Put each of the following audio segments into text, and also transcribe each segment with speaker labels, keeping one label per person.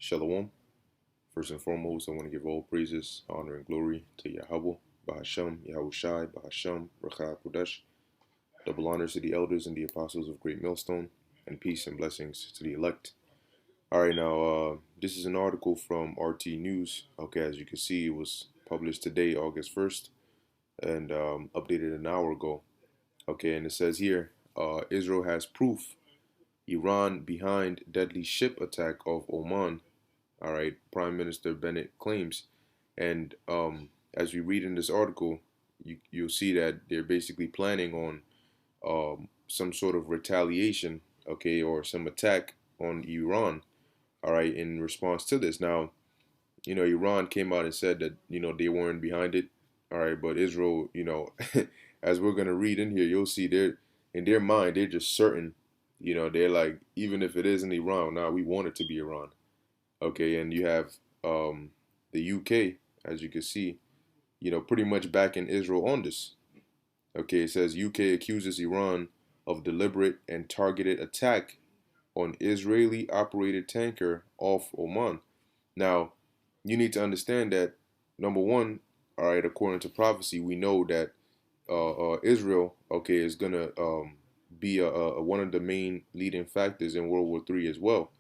Speaker 1: Shalom. First and foremost, I want to give all praises, honor, and glory to Yahweh, Bahasham, Yahushai, Bahasham, Racha Kodesh. Double honors to the elders and the apostles of Great Millstone, and peace and blessings to the elect. All right, now, this is an article from RT News. Okay, as you can see, it was published today, August 1st, and updated an hour ago. Okay, and it says here, Israel has proof Iran behind deadly ship attack of Oman. All right, Prime Minister Bennett claims. And as we read in this article, you'll see that they're basically planning on some sort of retaliation, okay, or some attack on Iran, all right, in response to this. Now, Iran came out and said that, they weren't behind it, all right, but Israel, as we're going to read in here, you'll see in their mind, they're just certain, they're like, even if it isn't Iran, now we want it to be Iran. Okay, and you have the UK, as you can see, pretty much backing Israel on this. Okay, it says UK accuses Iran of deliberate and targeted attack on Israeli-operated tanker off Oman. Now, you need to understand that, number one, all right, according to prophecy, we know that Israel, okay, is gonna be one of the main leading factors in World War III as well.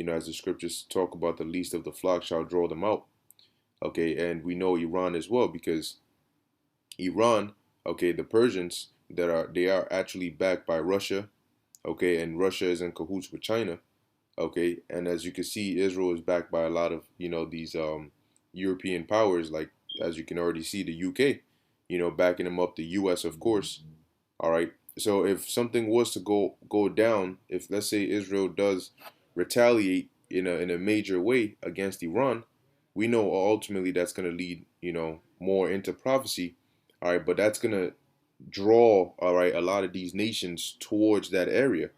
Speaker 1: As the scriptures talk about, the least of the flock shall draw them out. Okay, and we know Iran as well, because Iran, okay, the Persians they are actually backed by Russia, okay, and Russia is in cahoots with China, okay, and as you can see, Israel is backed by a lot of these European powers, like as you can already see the UK, backing them up, the US of course. All right, so if something was to go down, if let's say Israel does retaliate in a major way against Iran, we know ultimately that's going to lead more into prophecy. All right, but that's going to draw, all right, a lot of these nations towards that area.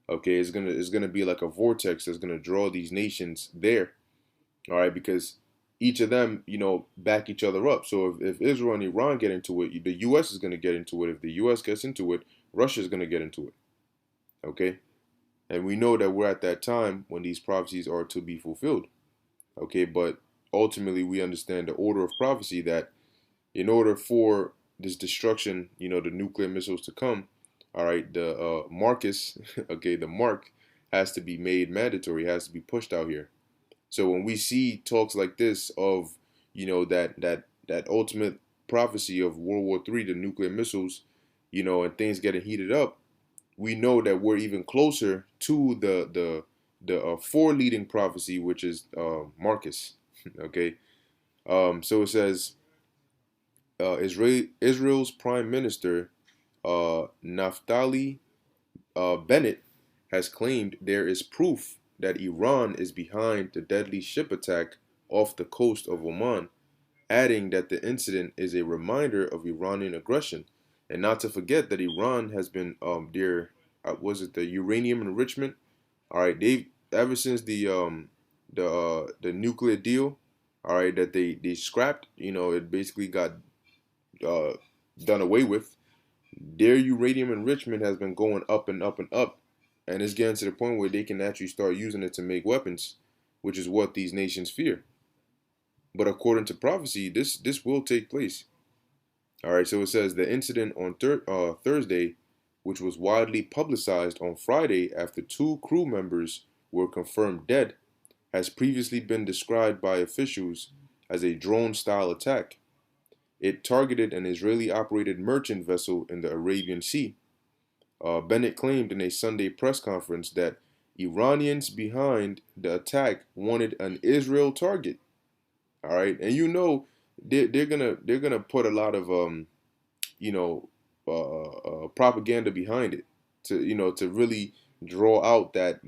Speaker 1: Okay, it's gonna be like a vortex that's gonna draw these nations there. All right, because each of them back each other up. So if Israel and Iran get into it, the US is gonna get into it. If the US gets into it, Russia is gonna get into it. Okay, and we know that we're at that time when these prophecies are to be fulfilled. Okay, but ultimately we understand the order of prophecy, that in order for this destruction, the nuclear missiles to come, all right, the Marcus, okay, the mark has to be made mandatory, has to be pushed out here. So when we see talks like this of, that ultimate prophecy of World War III, the nuclear missiles, and things getting heated up, we know that we're even closer to the foreleading prophecy, which is Marcus. Okay, so it says Israel's Prime Minister Naftali Bennett has claimed there is proof that Iran is behind the deadly ship attack off the coast of Oman, adding that the incident is a reminder of Iranian aggression, and not to forget that Iran has been their was it the uranium enrichment? All right, they ever since the nuclear deal, all right, that they scrapped, it basically got uh, done away with. Their uranium enrichment has been going up and up and up, and it's getting to the point where they can actually start using it to make weapons, which is what these nations fear. But according to prophecy, this will take place. All right, so it says the incident on Thursday, which was widely publicized on Friday after two crew members were confirmed dead, has previously been described by officials as a drone-style attack. It targeted an Israeli-operated merchant vessel in the Arabian Sea. Bennett claimed in a Sunday press conference that Iranians behind the attack wanted an Israel target. All right, and they're gonna put a lot of you know propaganda behind it to to really draw out that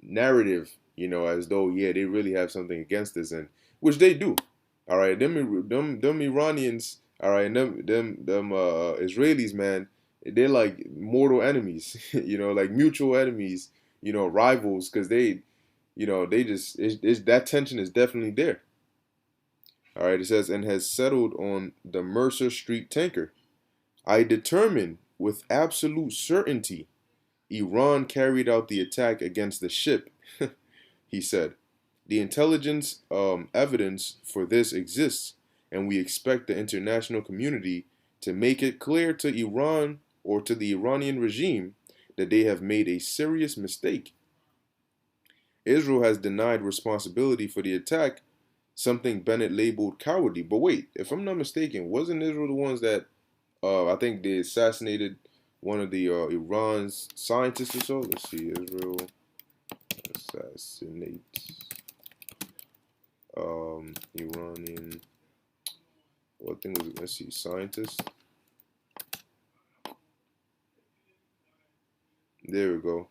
Speaker 1: narrative, as though, yeah, they really have something against this, and which they do. All right, them Iranians, all right, and them Israelis, man, they're like mortal enemies, like mutual enemies, rivals, because they just that tension is definitely there. All right, it says, and has settled on the Mercer Street tanker. I determine with absolute certainty Iran carried out the attack against the ship. He said, the intelligence evidence for this exists, and we expect the international community to make it clear to Iran or to the Iranian regime that they have made a serious mistake. Israel has denied responsibility for the attack, something Bennett labeled cowardly. But wait, if I'm not mistaken, wasn't Israel the ones that I think they assassinated one of the Iran's scientists or so? Let's see, Israel assassinates Iranian. What thing was it? Let's see, scientist. There we go.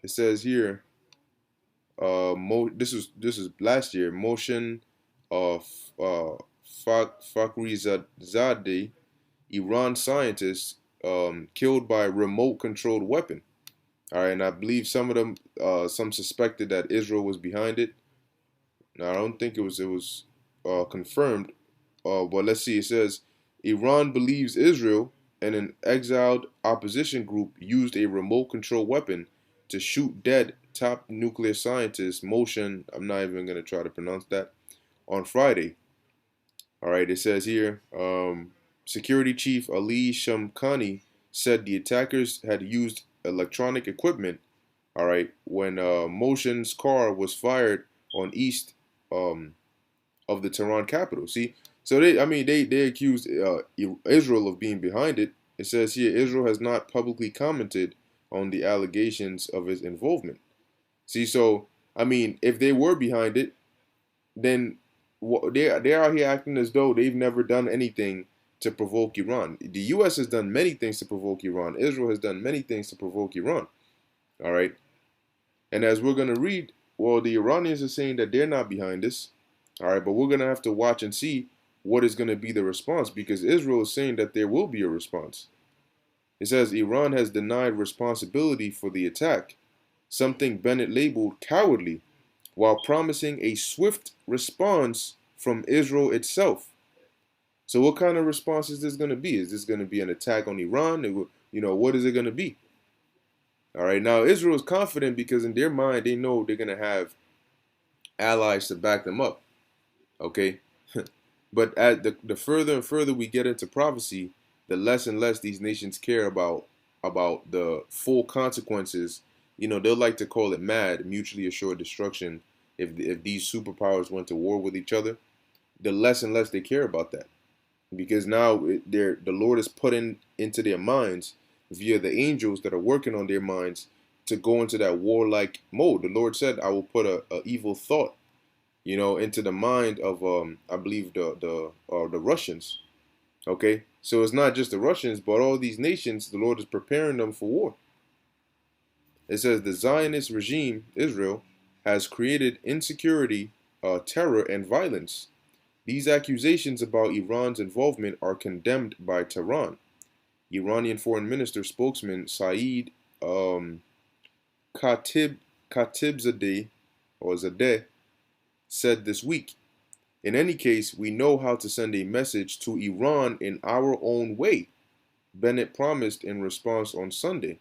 Speaker 1: It says here. This is last year. Motion of Fakhrizadeh, Iran scientist, killed by remote controlled weapon. All right, and I believe some of them, some suspected that Israel was behind it. Now I don't think it was confirmed. But let's see. It says Iran believes Israel and an exiled opposition group used a remote control weapon to shoot dead top nuclear scientist Motion. I'm not even gonna try to pronounce that on Friday. All right. It says here, Security Chief Ali Shamkhani said the attackers had used electronic equipment. All right, when Motion's car was fired on east um, of the Tehran capital. See, so they accused Israel of being behind it. It says here Israel has not publicly commented on the allegations of its involvement. See, so if they were behind it, then they're out here acting as though they've never done anything to provoke Iran. The U.S. has done many things to provoke Iran. Israel has done many things to provoke Iran. All right, and as we're gonna read, well, the Iranians are saying that they're not behind this. All right, but we're going to have to watch and see what is going to be the response because Israel is saying that there will be a response. It says Iran has denied responsibility for the attack, something Bennett labeled cowardly, while promising a swift response from Israel itself. So, what kind of response is this going to be? Is this going to be an attack on Iran? What is it going to be? All right, now Israel is confident because in their mind they know they're going to have allies to back them up. Okay, but at the further and further we get into prophecy, the less and less these nations care about the full consequences. They'll like to call it MAD, mutually assured destruction. If these superpowers went to war with each other, the less and less they care about that, because now the Lord is putting into their minds via the angels that are working on their minds to go into that warlike mode. The Lord said, "I will put a evil thought." Into the mind of I believe the Russians. Okay, so it's not just the Russians, but all these nations. The Lord is preparing them for war. It says the Zionist regime, Israel, has created insecurity, terror, and violence. These accusations about Iran's involvement are condemned by Tehran. Iranian Foreign Minister spokesman Saeed Khatibzadeh or Zadeh said this week. In any case, we know how to send a message to Iran in our own way, Bennett promised in response on Sunday.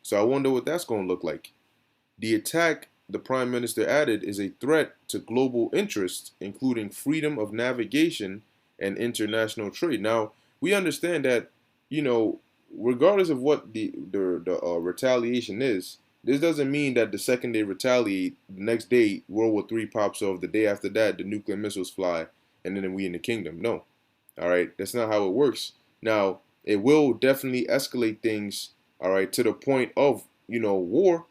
Speaker 1: So I wonder what that's going to look like. The attack, the prime minister added, is a threat to global interests, including freedom of navigation and international trade. Now, we understand that, regardless of what the retaliation is, this doesn't mean that the second they retaliate, the next day World War III pops off. The day after that, the nuclear missiles fly, and then we in the kingdom. No, all right, that's not how it works. Now, it will definitely escalate things, all right, to the point of war,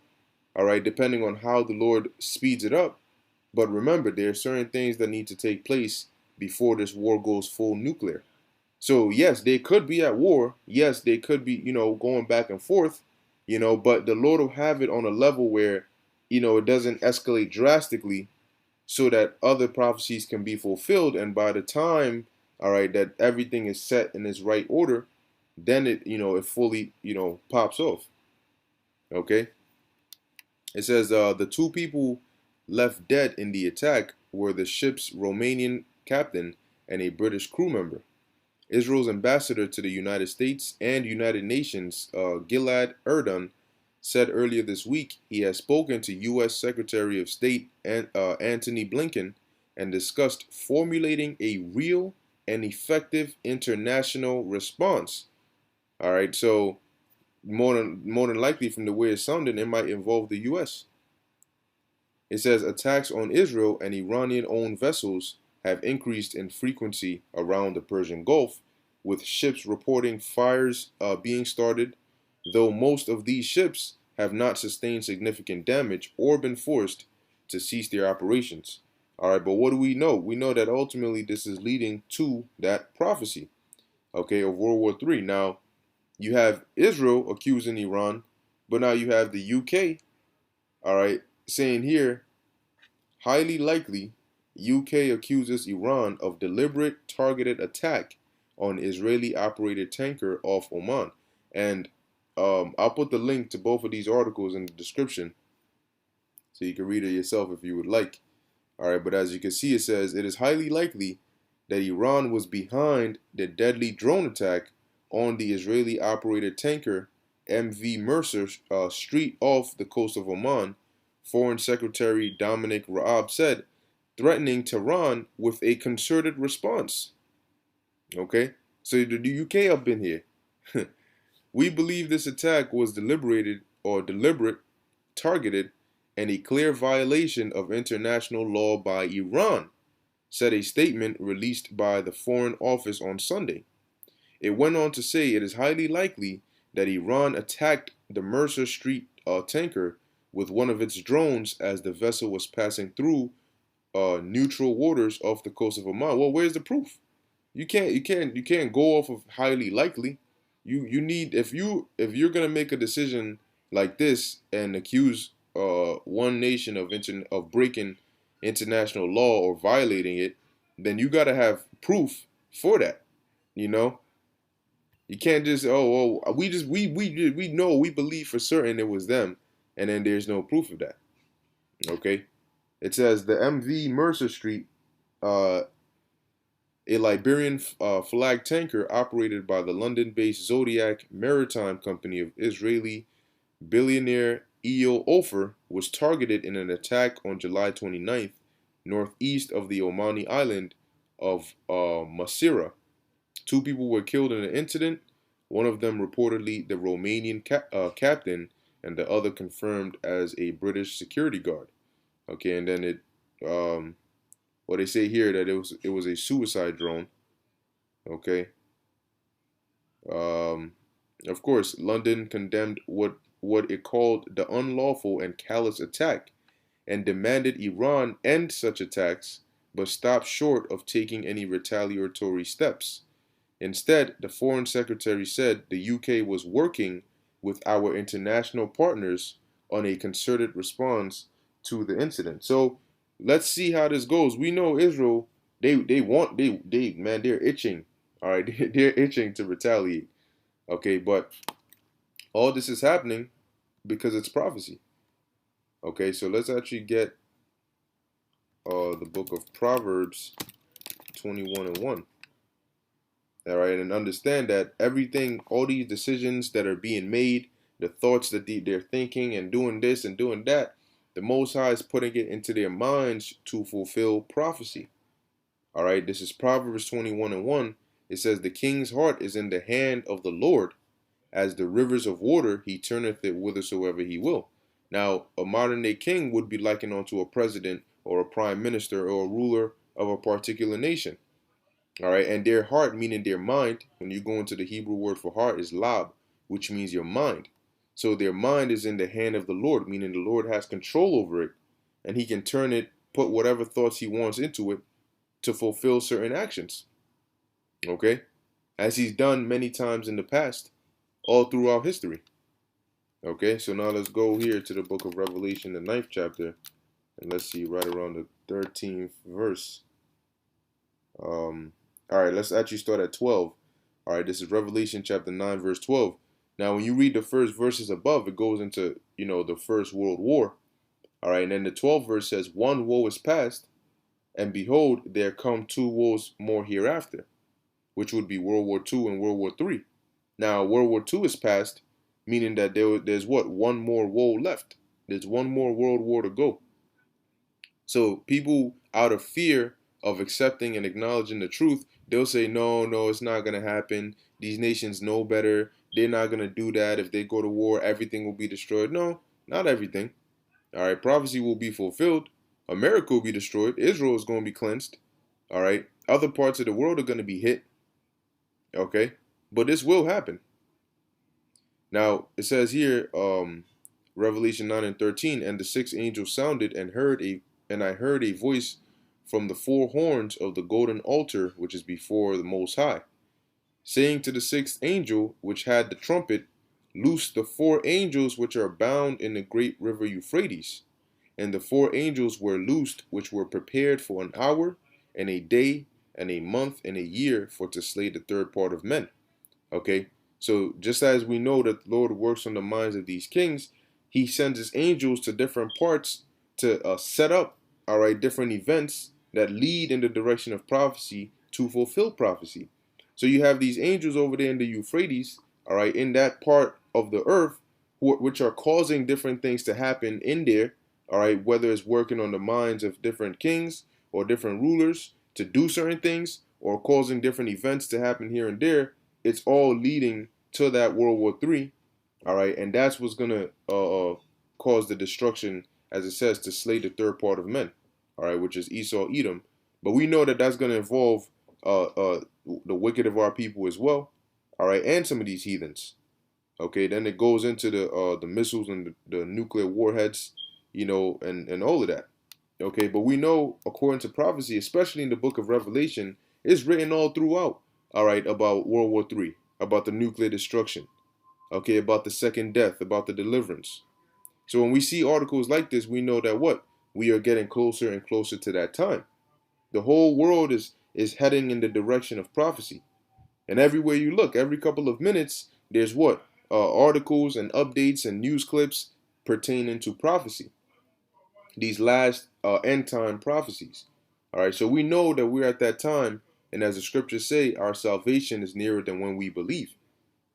Speaker 1: all right, depending on how the Lord speeds it up. But remember, there are certain things that need to take place before this war goes full nuclear. So yes, they could be at war. Yes, they could be, going back and forth, but the Lord will have it on a level where, it doesn't escalate drastically so that other prophecies can be fulfilled. And by the time, all right, that everything is set in its right order, then it fully, pops off. Okay. It says the two people left dead in the attack were the ship's Romanian captain and a British crew member. Israel's ambassador to the United States and United Nations, Gilad Erdan, said earlier this week he has spoken to U.S. Secretary of State Antony Blinken and discussed formulating a real and effective international response. All right, so more than likely, from the way it's sounding, it might involve the U.S. It says attacks on Israel and Iranian-owned vessels have increased in frequency around the Persian Gulf, with ships reporting fires being started, though most of these ships have not sustained significant damage or been forced to cease their operations. All right, but what do we know? We know that ultimately this is leading to that prophecy, okay, of World War III. Now, you have Israel accusing Iran, but now you have the UK, all right, saying here, highly likely, UK accuses Iran of deliberate targeted attack on Israeli-operated tanker off Oman. And I'll put the link to both of these articles in the description so you can read it yourself if you would like. All right, but as you can see, it says it is highly likely that Iran was behind the deadly drone attack on the Israeli-operated tanker MV Mercer Street off the coast of Oman. Foreign Secretary Dominic Raab said, threatening Tehran with a concerted response. Okay, so the UK up in here. We believe this attack was deliberated or deliberate, targeted, and a clear violation of international law by Iran, said a statement released by the Foreign Office on Sunday. It went on to say it is highly likely that Iran attacked the Mercer Street tanker with one of its drones as the vessel was passing through neutral waters off the coast of Oman. Well, where's the proof? You can't go off of highly likely. You need, if you're gonna make a decision like this and accuse one nation of breaking international law or violating it, then you gotta have proof for that. You know, you can't just we know, we believe for certain it was them, and then there's no proof of that. Okay, it says the MV Mercer Street, a Liberian flag tanker operated by the London-based Zodiac Maritime Company of Israeli billionaire Eyal Ofer, was targeted in an attack on July 29th northeast of the Omani island of Masira. Two people were killed in the incident, one of them reportedly the Romanian captain, and the other confirmed as a British security guard. Okay, and then well, they say here that it was a suicide drone. Okay. Um, of course, London condemned what it called the unlawful and callous attack and demanded Iran end such attacks, but stopped short of taking any retaliatory steps. Instead, the Foreign Secretary said the UK was working with our international partners on a concerted response to the incident. So let's see how this goes. We know Israel, they're itching. All right, they're itching to retaliate. Okay, but all this is happening because it's prophecy. Okay, so let's actually get the book of Proverbs 21 and 1. All right, and understand that everything, all these decisions that are being made, the thoughts that they're thinking and doing this and doing that, the Most High is putting it into their minds to fulfill prophecy. All right, this is Proverbs 21 and 1. It says, the king's heart is in the hand of the Lord. As the rivers of water, he turneth it whithersoever he will. Now, a modern day king would be likened unto a president or a prime minister or a ruler of a particular nation. All right, and their heart, meaning their mind, when you go into the Hebrew word for heart, is lab, which means your mind. So their mind is in the hand of the Lord, meaning the Lord has control over it, and he can turn it, put whatever thoughts he wants into it to fulfill certain actions. Okay, as he's done many times in the past, all throughout history. Okay, so now let's go here to the book of Revelation, the 9th chapter, and let's see, right around the 13th verse. All right, let's actually start at 12. All right, this is Revelation chapter 9, verse 12. Now, when you read the first verses above, it goes into, the First World War. All right, and then the 12th verse says, one woe is past, and behold, there come two woes more hereafter, which would be World War II and World War III. Now, World War II is past, meaning that there's what, one more woe left. There's one more world war to go. So people, out of fear of accepting and acknowledging the truth, they'll say, no, no, it's not going to happen. These nations know better. They're not going to do that. If they go to war, everything will be destroyed. No, not everything. All right, prophecy will be fulfilled. America will be destroyed. Israel is going to be cleansed. All right, other parts of the world are going to be hit. Okay, but this will happen. Now it says here, Revelation 9:13, and the sixth angel sounded, and I heard a voice from the four horns of the golden altar which is before the Most High, saying to the sixth angel which had the trumpet, loose the four angels which are bound in the great river Euphrates. And the four angels were loosed which were prepared for an hour, and a day, and a month, and a year, for to slay the third part of men. Okay, so just as we know that the Lord works on the minds of these kings, he sends his angels to different parts to set up, all right, different events that lead in the direction of prophecy to fulfill prophecy. So you have these angels over there in the Euphrates, all right, in that part of the earth, which are causing different things to happen in there, all right, whether it's working on the minds of different kings or different rulers to do certain things, or causing different events to happen here and there. It's all leading to that World War III, all right, and that's what's gonna cause the destruction, as it says, to slay the third part of men, all right, which is Esau, Edom. But we know that that's gonna involve the wicked of our people as well, all right, and some of these heathens. Okay, then it goes into the missiles and the nuclear warheads, you know, and all of that. Okay, but we know, according to prophecy, especially in the book of Revelation, it's written all throughout, all right, about World War III, about the nuclear destruction, okay, about the second death, about the deliverance. So when we see articles like this, we know that what? We are getting closer and closer to that time. The whole world is heading in the direction of prophecy. And everywhere you look, every couple of minutes, there's what? Articles and updates and news clips pertaining to prophecy. These last end time prophecies. All right, so we know that we're at that time, and as the scriptures say, our salvation is nearer than when we believe.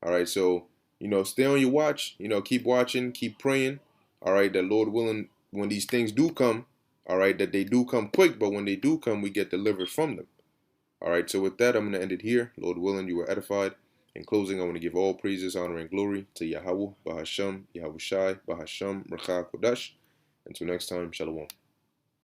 Speaker 1: All right, so you know, stay on your watch. You know, keep watching, keep praying. All right, that Lord willing, when these things do come, all right, that they do come quick, but when they do come, we get delivered from them. All right, so with that, I'm going to end it here. Lord willing, you were edified. In closing, I want to give all praises, honor, and glory to Yahweh, Bahasham, Yahushai, Bahasham, Racha Kodash. Until next time, Shalom.